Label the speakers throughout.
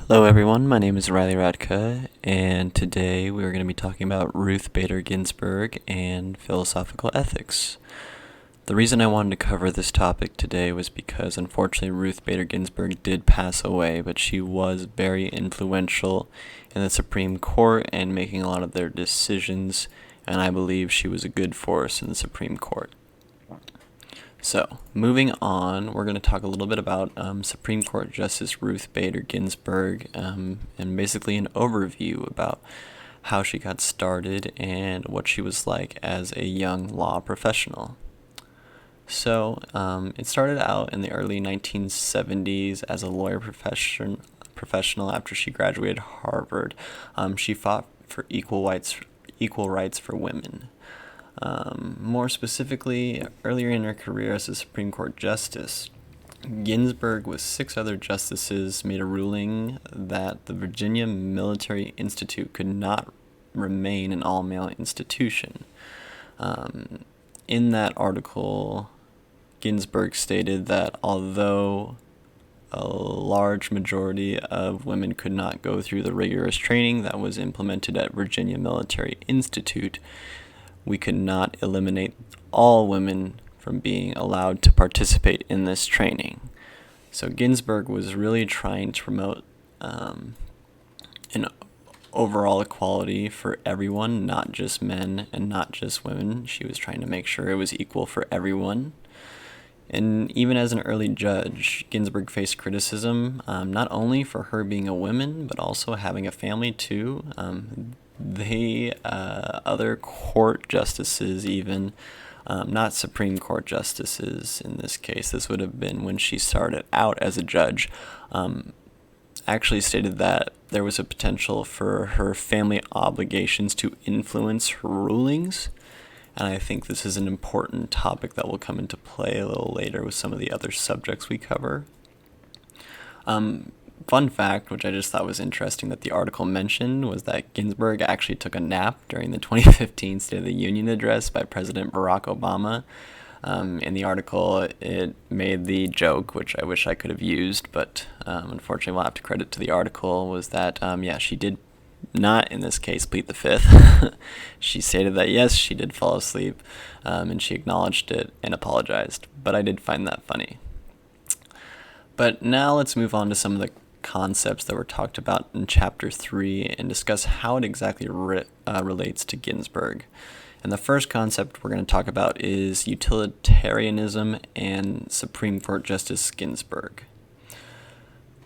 Speaker 1: Hello everyone, my name is Riley Ratka, and today we are going to be talking about Ruth Bader Ginsburg and philosophical ethics. The reason I wanted to cover this topic today was because unfortunately Ruth Bader Ginsburg did pass away, but she was very influential in the Supreme Court and making a lot of their decisions, and I believe she was a good force in the Supreme Court. So, moving on, we're going to talk a little bit about Supreme Court Justice Ruth Bader Ginsburg and basically an overview about how she got started and what she was like as a young law professional. So, it started out in the early 1970s as a lawyer professional after she graduated Harvard. She fought for equal rights for women. More specifically, earlier in her career as a Supreme Court justice, Ginsburg with 6 other justices made a ruling that the Virginia Military Institute could not remain an all-male institution. In that article, Ginsburg stated that although a large majority of women could not go through the rigorous training that was implemented at Virginia Military Institute, we could not eliminate all women from being allowed to participate in this training. So Ginsburg was really trying to promote an overall equality for everyone, not just men and not just women. She was trying to make sure it was equal for everyone. And even as an early judge, Ginsburg faced criticism, not only for her being a woman, but also having a family too. Other court justices even, not Supreme Court justices in this case, this would have been when she started out as a judge, actually stated that there was a potential for her family obligations to influence her rulings. And I think this is an important topic that will come into play a little later with some of the other subjects we cover. Fun fact, which I just thought was interesting that the article mentioned, was that Ginsburg actually took a nap during the 2015 State of the Union address by President Barack Obama. In the article, it made the joke, which I wish I could have used, but unfortunately we'll have to credit to the article, was that, she did not, in this case, plead the fifth. She stated that, yes, she did fall asleep, and she acknowledged it and apologized, but I did find that funny. But now let's move on to some of the concepts that were talked about in Chapter 3 and discuss how it exactly relates to Ginsburg. And the first concept we're going to talk about is utilitarianism and Supreme Court Justice Ginsburg.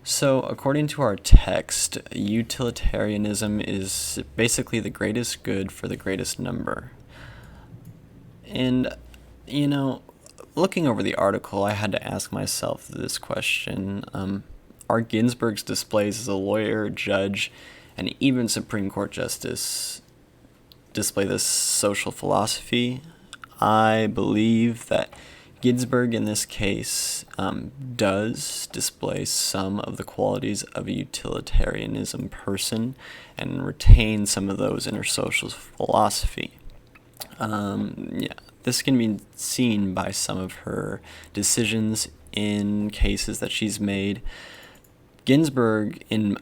Speaker 1: So, according to our text, utilitarianism is basically the greatest good for the greatest number. And, looking over the article, I had to ask myself this question. Are Ginsburg's displays as a lawyer, judge, and even Supreme Court justice display this social philosophy? I believe that Ginsburg in this case does display some of the qualities of a utilitarianism person and retain some of those in her social philosophy. This can be seen by some of her decisions in cases that she's made. Ginsburg, in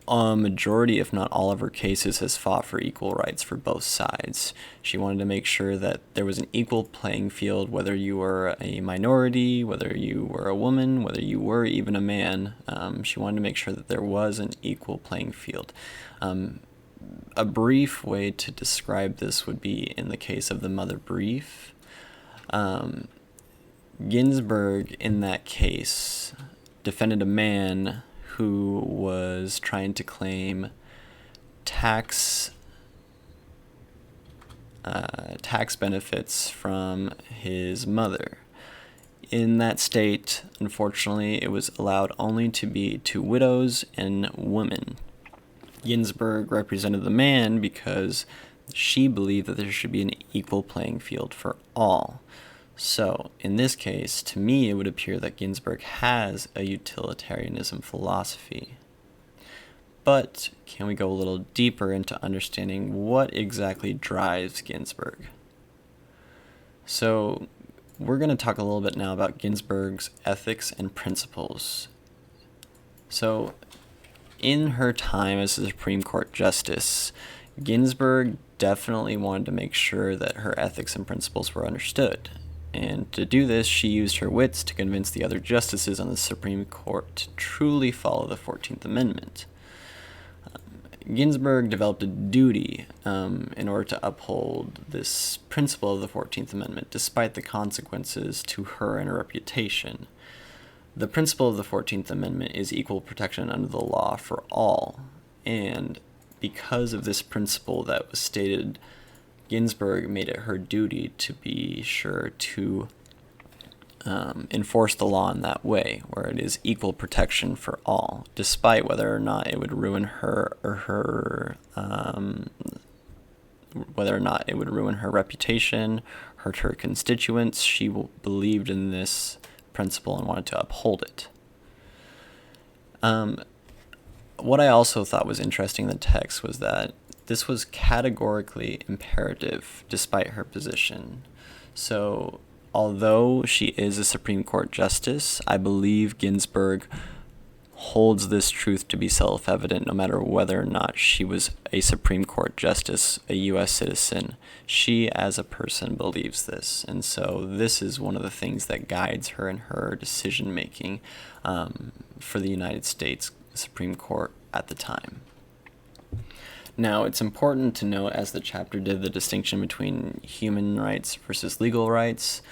Speaker 1: a majority, if not all of her cases, has fought for equal rights for both sides. She wanted to make sure that there was an equal playing field, whether you were a minority, whether you were a woman, whether you were even a man. She wanted to make sure that there was an equal playing field. A brief way to describe this would be in the case of the Mother Brief. Ginsburg, in that case, defended a man who was trying to claim tax benefits from his mother. In that state, unfortunately, it was allowed only to be to widows and women. Ginsburg represented the man because she believed that there should be an equal playing field for all. So, in this case, to me, it would appear that Ginsburg has a utilitarianism philosophy. But can we go a little deeper into understanding what exactly drives Ginsburg? So, we're going to talk a little bit now about Ginsburg's ethics and principles. So, in her time as a Supreme Court Justice, Ginsburg definitely wanted to make sure that her ethics and principles were understood. And to do this, she used her wits to convince the other justices on the Supreme Court to truly follow the 14th Amendment. Ginsburg developed a duty in order to uphold this principle of the 14th Amendment, despite the consequences to her and her reputation. The principle of the 14th Amendment is equal protection under the law for all, and because of this principle that was stated, Ginsburg made it her duty to be sure to enforce the law in that way, where it is equal protection for all, despite whether or not it would ruin her or her whether or not it would ruin her reputation, hurt her constituents. She believed in this principle and wanted to uphold it. What I also thought was interesting in the text was that this was categorically imperative despite her position. So, although she is a Supreme Court Justice, I believe Ginsburg holds this truth to be self-evident no matter whether or not she was a Supreme Court Justice, a U.S. citizen. She, as a person, believes this. And so this is one of the things that guides her in her decision-making for the United States Supreme Court at the time. Now, it's important to note, as the chapter did, the distinction between human rights versus legal rights.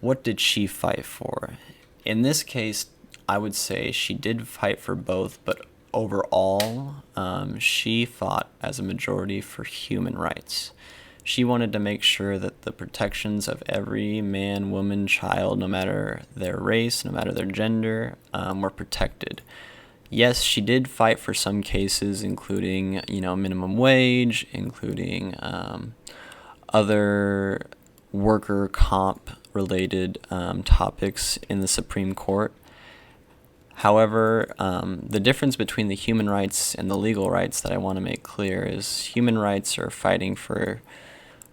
Speaker 1: What did she fight for? In this case, I would say she did fight for both, but overall, she fought as a majority for human rights. She wanted to make sure that the protections of every man, woman, child, no matter their race, no matter their gender, were protected. Yes, she did fight for some cases, including, minimum wage, including other worker comp related topics in the Supreme Court. However, the difference between the human rights and the legal rights that I want to make clear is human rights are fighting for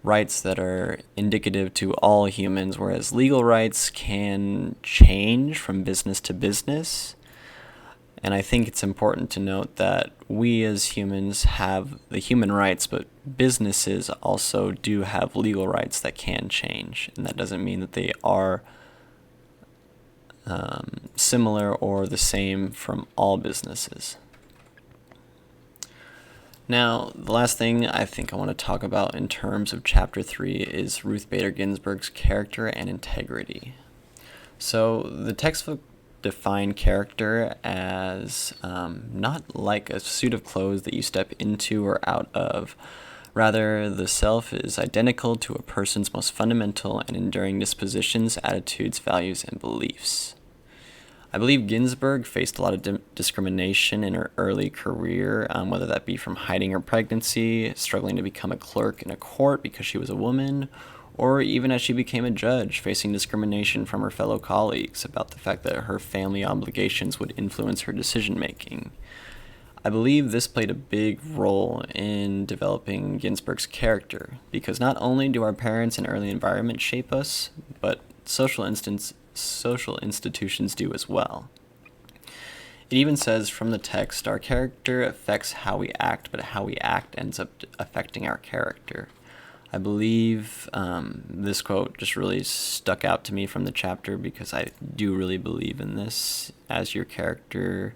Speaker 1: rights that are indicative to all humans, whereas legal rights can change from business to business. And I think it's important to note that we as humans have the human rights, but businesses also do have legal rights that can change. And that doesn't mean that they are similar or the same from all businesses. Now, the last thing I think I want to talk about in terms of Chapter 3 is Ruth Bader Ginsburg's character and integrity. So the textbook defined character as not like a suit of clothes that you step into or out of. Rather, the self is identical to a person's most fundamental and enduring dispositions, attitudes, values, and beliefs. I believe Ginsburg faced a lot of discrimination in her early career, whether that be from hiding her pregnancy, struggling to become a clerk in a court because she was a woman, or even as she became a judge, facing discrimination from her fellow colleagues about the fact that her family obligations would influence her decision-making. I believe this played a big role in developing Ginsburg's character, because not only do our parents and early environment shape us, but social institutions do as well. It even says from the text, our character affects how we act, but how we act ends up affecting our character. I believe this quote just really stuck out to me from the chapter because I do really believe in this. As your character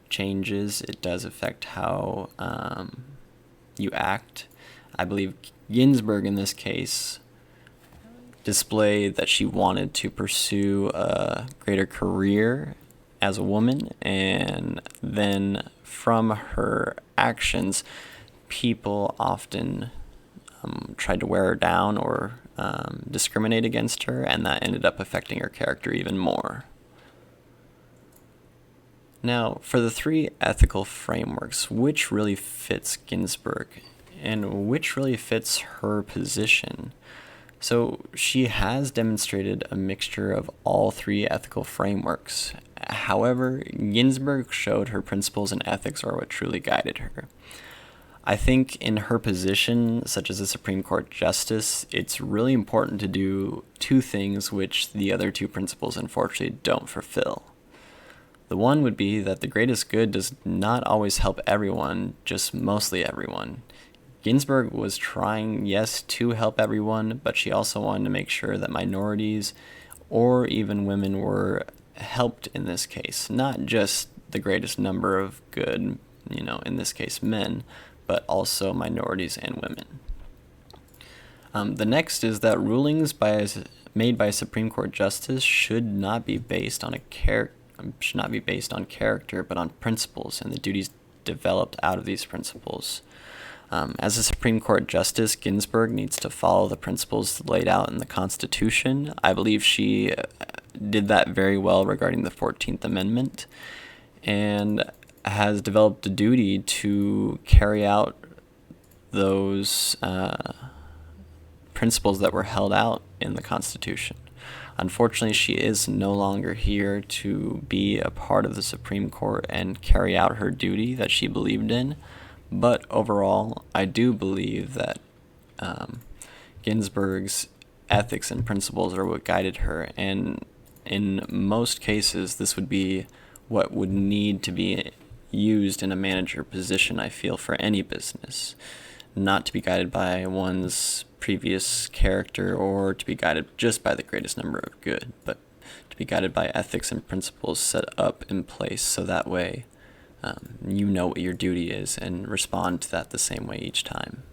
Speaker 1: changes, it does affect how you act. I believe Ginsburg in this case displayed that she wanted to pursue a greater career as a woman, and then from her actions, people often tried to wear her down or discriminate against her, and that ended up affecting her character even more. Now, for the three ethical frameworks, which really fits Ginsburg and which really fits her position? So she has demonstrated a mixture of all three ethical frameworks. However, Ginsburg showed her principles and ethics are what truly guided her. I think in her position, such as a Supreme Court Justice, it's really important to do two things which the other two principles unfortunately don't fulfill. The one would be that the greatest good does not always help everyone, just mostly everyone. Ginsburg was trying, yes, to help everyone, but she also wanted to make sure that minorities or even women were helped in this case. Not just the greatest number of good, in this case men, but also minorities and women. The next is that rulings made by a Supreme Court justice should not be based on character, but on principles and the duties developed out of these principles. As a Supreme Court justice, Ginsburg needs to follow the principles laid out in the Constitution. I believe she did that very well regarding the 14th Amendment, and has developed a duty to carry out those principles that were held out in the Constitution. Unfortunately, she is no longer here to be a part of the Supreme Court and carry out her duty that she believed in, but overall, I do believe that Ginsburg's ethics and principles are what guided her, and in most cases, this would be what would need to be used in a manager position, I feel, for any business. Not to be guided by one's previous character or to be guided just by the greatest number of good, but to be guided by ethics and principles set up in place so that way you know what your duty is and respond to that the same way each time.